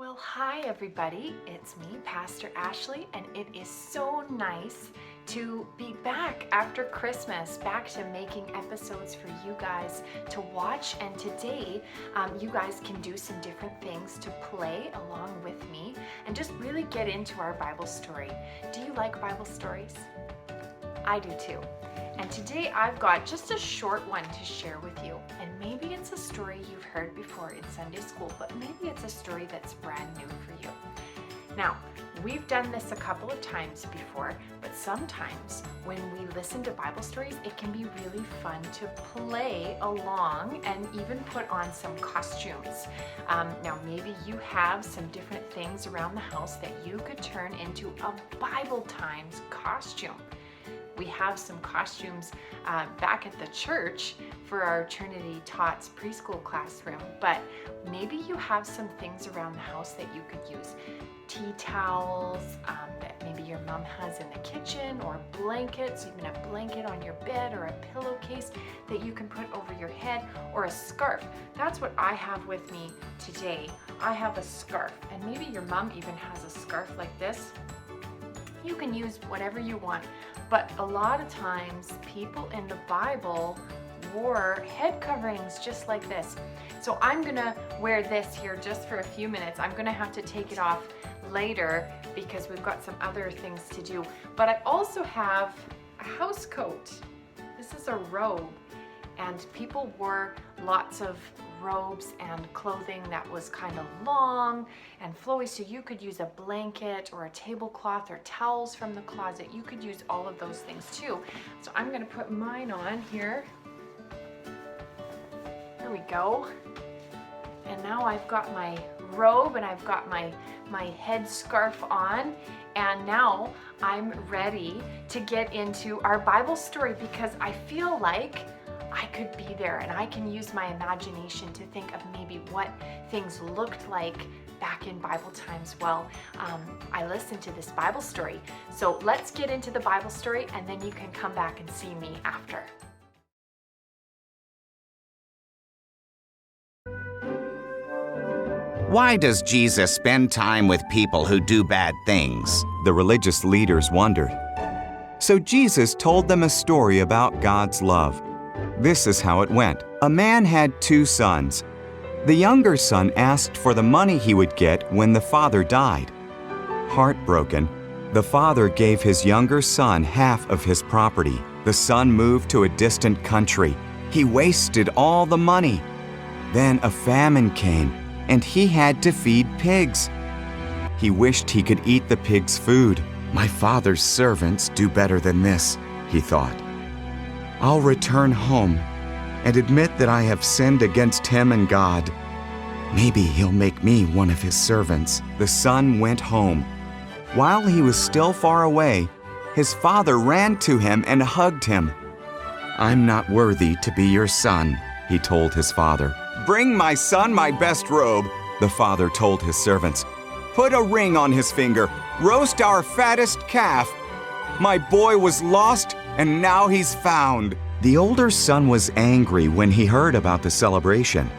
Well, hi everybody, it's me, Pastor Ashley, and it is so nice to be back after Christmas, back to making episodes for you guys to watch. And today, you guys can do some different things to play along with me and just really get into our Bible story. Do you like Bible stories? I do too. And today I've got just a short one to share with you. And maybe it's a story you've heard before in Sunday school, but maybe it's a story that's brand new for you. Now, we've done this a couple of times before, but sometimes when we listen to Bible stories, it can be really fun to play along and even put on some costumes. Now, maybe you have some different things around the house that you could turn into a Bible Times costume. We have some costumes back at the church for our Trinity Tots preschool classroom, but maybe you have some things around the house that you could use. Tea towels that maybe your mom has in the kitchen, or blankets, even a blanket on your bed or a pillowcase that you can put over your head, or a scarf. That's what I have with me today. I have a scarf, and maybe your mom even has a scarf like this. You can use whatever you want, but a lot of times people in the Bible wore head coverings just like this. So I'm gonna wear this here just for a few minutes. I'm gonna have to take it off later because we've got some other things to do. But I also have a house coat. This is a robe, and people wore lots of robes and clothing that was kind of long and flowy, so you could use a blanket or a tablecloth or towels from the closet. You could use all of those things too. So I'm going to put mine on here. There we go. And now I've got my robe and I've got my head scarf on, and now I'm ready to get into our Bible story because I feel like I could be there and I can use my imagination to think of maybe what things looked like back in Bible times while I listened to this Bible story. So let's get into the Bible story, and then you can come back and see me after. Why does Jesus spend time with people who do bad things? The religious leaders wondered. So Jesus told them a story about God's love. This is how it went. A man had 2 sons. The younger son asked for the money he would get when the father died. Heartbroken, the father gave his younger son half of his property. The son moved to a distant country. He wasted all the money. Then a famine came, and he had to feed pigs. He wished he could eat the pigs' food. My father's servants do better than this, he thought. I'll return home and admit that I have sinned against him and God. Maybe he'll make me one of his servants. The son went home. While he was still far away, his father ran to him and hugged him. I'm not worthy to be your son, he told his father. Bring my son my best robe, the father told his servants. Put a ring on his finger. Roast our fattest calf. My boy was lost, and now he's found. The older son was angry when he heard about the celebration.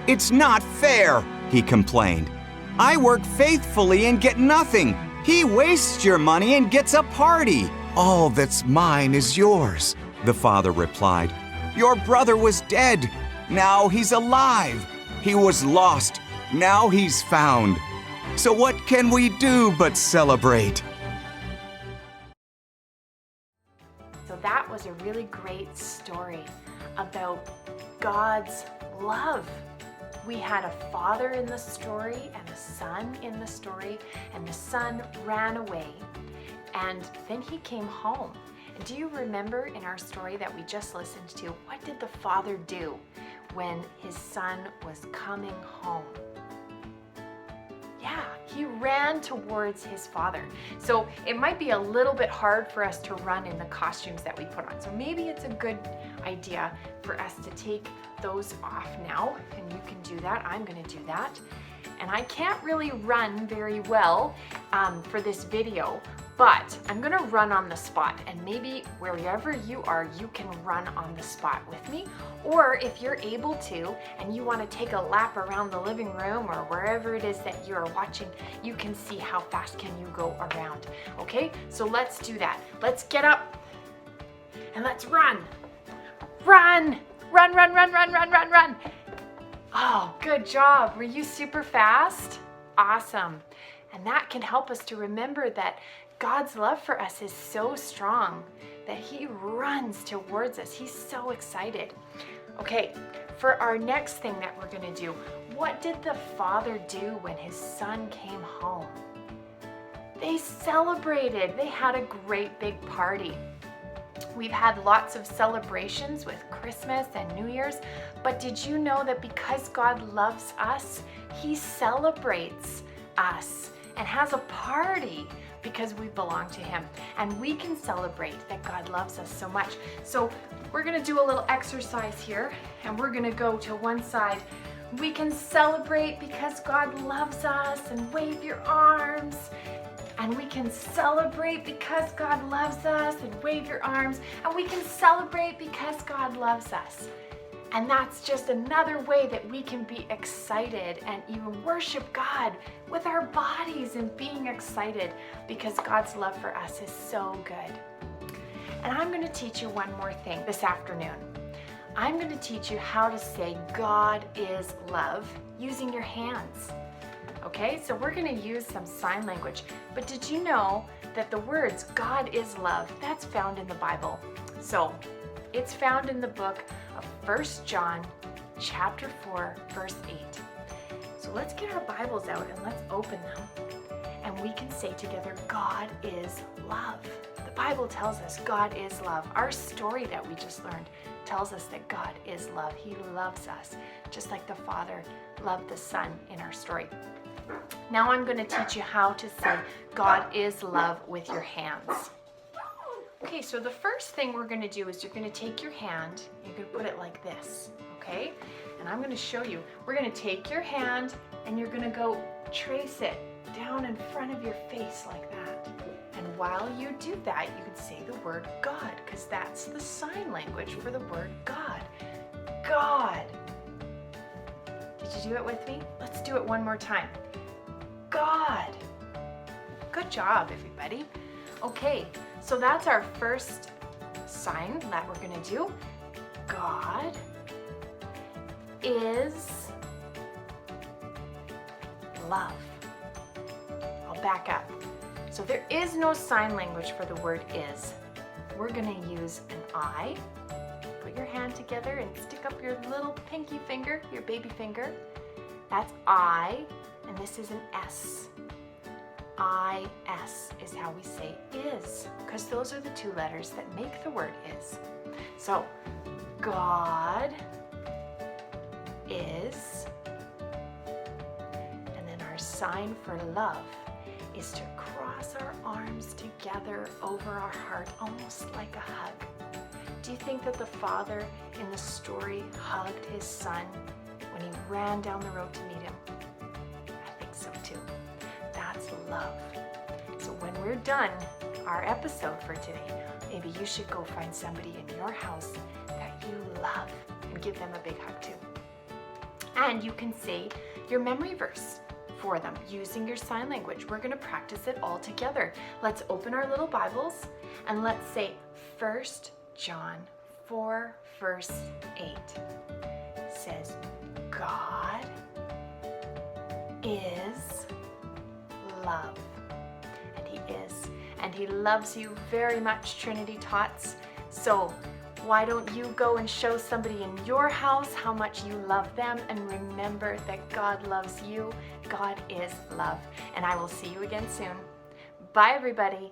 It's not fair, he complained. I work faithfully and get nothing. He wastes your money and gets a party. All that's mine is yours, the father replied. Your brother was dead. Now he's alive. He was lost. Now he's found. So what can we do but celebrate? So that was a really great story about God's love. We had a father in the story and a son in the story, and the son ran away, and then he came home. And do you remember in our story that we just listened to, what did the father do when his son was coming home? Yeah, he ran towards his father. So it might be a little bit hard for us to run in the costumes that we put on. So maybe it's a good idea for us to take those off now, and you can do that. I'm gonna do that. And I can't really run very well for this video, But I'm gonna run on the spot, and maybe wherever you are, you can run on the spot with me. Or if you're able to, and you wanna take a lap around the living room or wherever it is that you are watching, you can see how fast can you go around, okay? So let's do that. Let's get up and let's run. Run, run, run, run, run, run, run, run. Oh, good job. Were you super fast? Awesome. And that can help us to remember that God's love for us is so strong that He runs towards us. He's so excited. Okay, for our next thing that we're going to do, what did the Father do when His Son came home? They celebrated. They had a great big party. We've had lots of celebrations with Christmas and New Year's, but did you know that because God loves us, He celebrates us and has a party because we belong to Him, and we can celebrate that God loves us so much. So we're gonna do a little exercise here, and we're gonna go to one side. We can celebrate because God loves us, and wave your arms. And we can celebrate because God loves us, and wave your arms. And we can celebrate because God loves us. And that's just another way that we can be excited and even worship God with our bodies and being excited because God's love for us is so good. And I'm going to teach you one more thing this afternoon. I'm going to teach you how to say God is love using your hands. Okay, so we're going to use some sign language. But did you know that the words God is love, that's found in the Bible? So it's found in the book of 1 John chapter 4, verse 8. So let's get our Bibles out and let's open them. And we can say together, God is love. The Bible tells us God is love. Our story that we just learned tells us that God is love. He loves us, just like the Father loved the Son in our story. Now I'm going to teach you how to say God is love with your hands. Okay, so the first thing we're going to do is you're going to take your hand, you're going to put it like this, okay? And I'm going to show you. We're going to take your hand and you're going to go trace it down in front of your face like that. And while you do that, you can say the word God, because that's the sign language for the word God. God. Did you do it with me? Let's do it one more time. God. Good job, everybody. Okay, so that's our first sign that we're going to do. God is love. I'll back up. So there is no sign language for the word is. We're going to use an I. Put your hand together and stick up your little pinky finger, your baby finger. That's I, and this is an S. I-S is how we say is, because those are the two letters that make the word is. So, God is, and then our sign for love is to cross our arms together over our heart, almost like a hug. Do you think that the Father in the story hugged His Son when He ran down the road to meet Him? I think so too. That's love. So when we're done our episode for today, maybe you should go find somebody in your house that you love and give them a big hug too. And you can say your memory verse for them using your sign language. We're going to practice it all together. Let's open our little Bibles and let's say 1 John 4, verse 8 says, God is love. And He is. And He loves you very much, Trinity Tots. So why don't you go and show somebody in your house how much you love them, and remember that God loves you. God is love. And I will see you again soon. Bye, everybody.